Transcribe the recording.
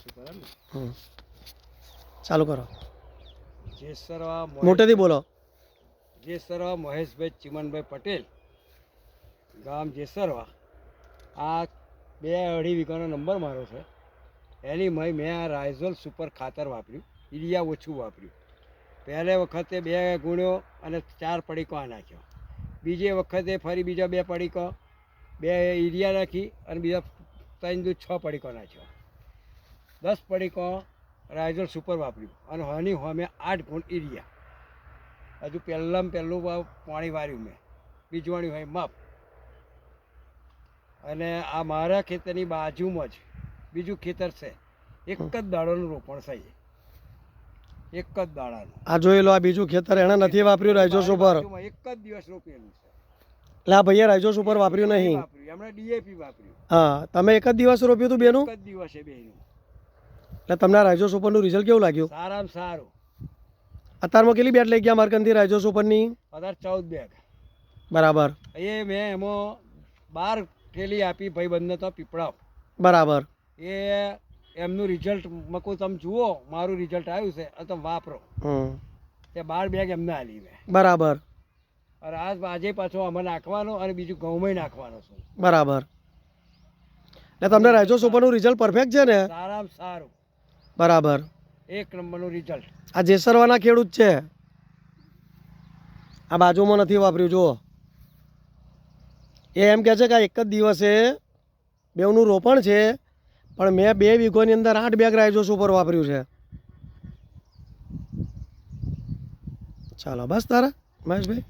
Super એમ ને? ચાલુ કરો, જેસરવા મોટેથી બોલો. જેસરવા મહેશભાઈ ચિમનભાઈ પટેલ, ગામ જેસરવા. આ 2-2.5 વીઘાનો નંબર મારો છે. એની મેં આ રાઇઝોલ સુપર ખાતર વાપર્યું, યુરિયા ઓછું વાપર્યું. પહેલે વખતે 2 ગુણ્યો અને 4 પડીકો આ નાખ્યો. બીજે વખતે ફરી બીજા 2 પડીકો, 2 યુરિયા નાખી અને બીજા 3-6 પડીકો નાખ્યો. 10 પડીકો રાઇઝોલ સુપર વાપર્યું અને હની અમે 8 ગુણ યુરિયા. હજુ પહેલું પાણી વાર્યું મેં, બીજવાણી હોય માપ. અને આ મારા ખેતરની બાજુમાં જ બીજું ખેતર છે. એક જ દાડાનું રોપણ છે, એક જ દાડાનું. આ જોઈ લો, આ બીજું ખેતર એણે નથી વાપર્યું રાઇઝો સુપર. એક જ દિવસ રોપેલું છે. એટલે આ ભાઈએ રાઇઝો સુપર વાપર્યું નહીં. એમણે ડીએપી વાપર્યું. હા, તમે એક જ દિવસ રોપ્યું હતું બેનું? એક જ દિવસે બેનું. એટલે તમને રાઇઝો સુપરનું રિઝલ્ટ કેવું લાગ્યું? સારામાં સારું. અત્યારમાં કેટલી બેટ લઈ ગયા માર્કનથી રાઇઝો સુપરની? અત્યારે 14 બેગ. બરાબર. એ મેં એમાં 12 થેલી આપી ભાઈબંધને તો પીપળાવ. બરાબર. એ એમનું રિઝલ્ટ મકો તમે જુઓ, મારું રિઝલ્ટ આવ્યું છે અને તમે વાપરો. તે 12 બેગ એમને આલી મેં. બરાબર. અને આજે પાછો અમે નાખવાનો અને બીજું ઘઉંમાં નાખવાનો છું. બરાબર. એટલે તમને રાઇઝો સુપરનું રિઝલ્ટ પરફેક્ટ છે ને? સારામાં સારું. બરાબર. એક નંબરનું રિઝલ્ટ. આ જેસરવાના ખેડૂત છે, આ બાજુમાં નથી વાપર્યું. જુઓ, એ એમ કહે છે કે આ એક જ દિવસે બેવનું રોપણ છે, પણ મેં 2 વીઘોની અંદર 8 બેગ રાઇઝો સુપર વાપર્યું છે. ચાલો બસ તારા મહેશભાઈ.